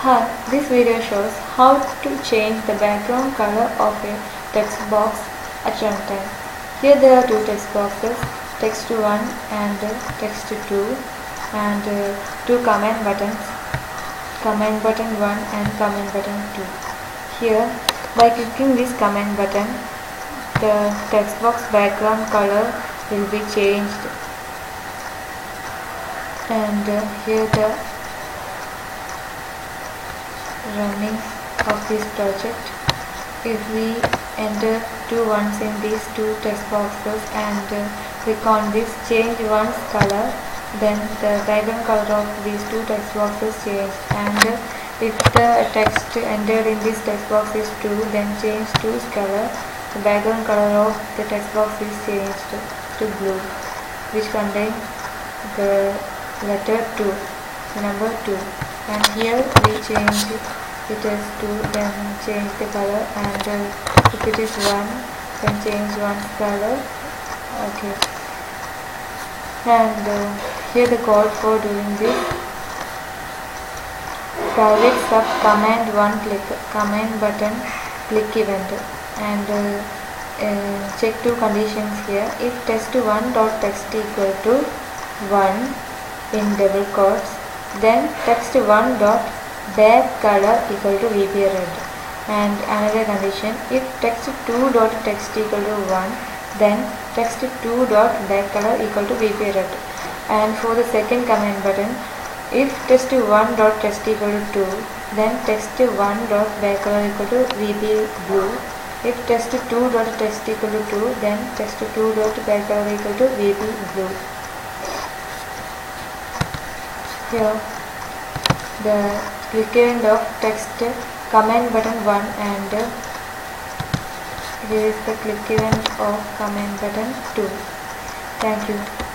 Hi, this video shows how to change the background color of a text box at runtime. Here there are two text boxes, text 1 and text 2, and two command buttons, command button 1 and command button 2. Here, by clicking this command button, the text box background color will be changed, and here the running of this project. If we enter two ones in these two text boxes and click on this change one's color, then the background color of these two text boxes changed, and if the text entered in this text box is 2, then change 2's color. The background color of the text box is changed to blue, which contains the letter 2, the number 2. And here we change it as 2, then change the color, and if it is 1, then change 1's color. Okay, and here the code for doing this: private sub command 1 click command button click event, and check two conditions here. If text1.text equal to 1 in double quotes, then text1 dot back color equal to VP red, and another condition: if text2 dot text equal to 1, then text2 dot back color equal to VP red. And for the second command button, if text1 dot text equal to 2, then text1 dot back color equal to VP blue. If text2 dot text equal to 2, then text2 dot back color equal to VP blue. Here the click event of text command button 1, and here is the click event of command button 2. Thank you.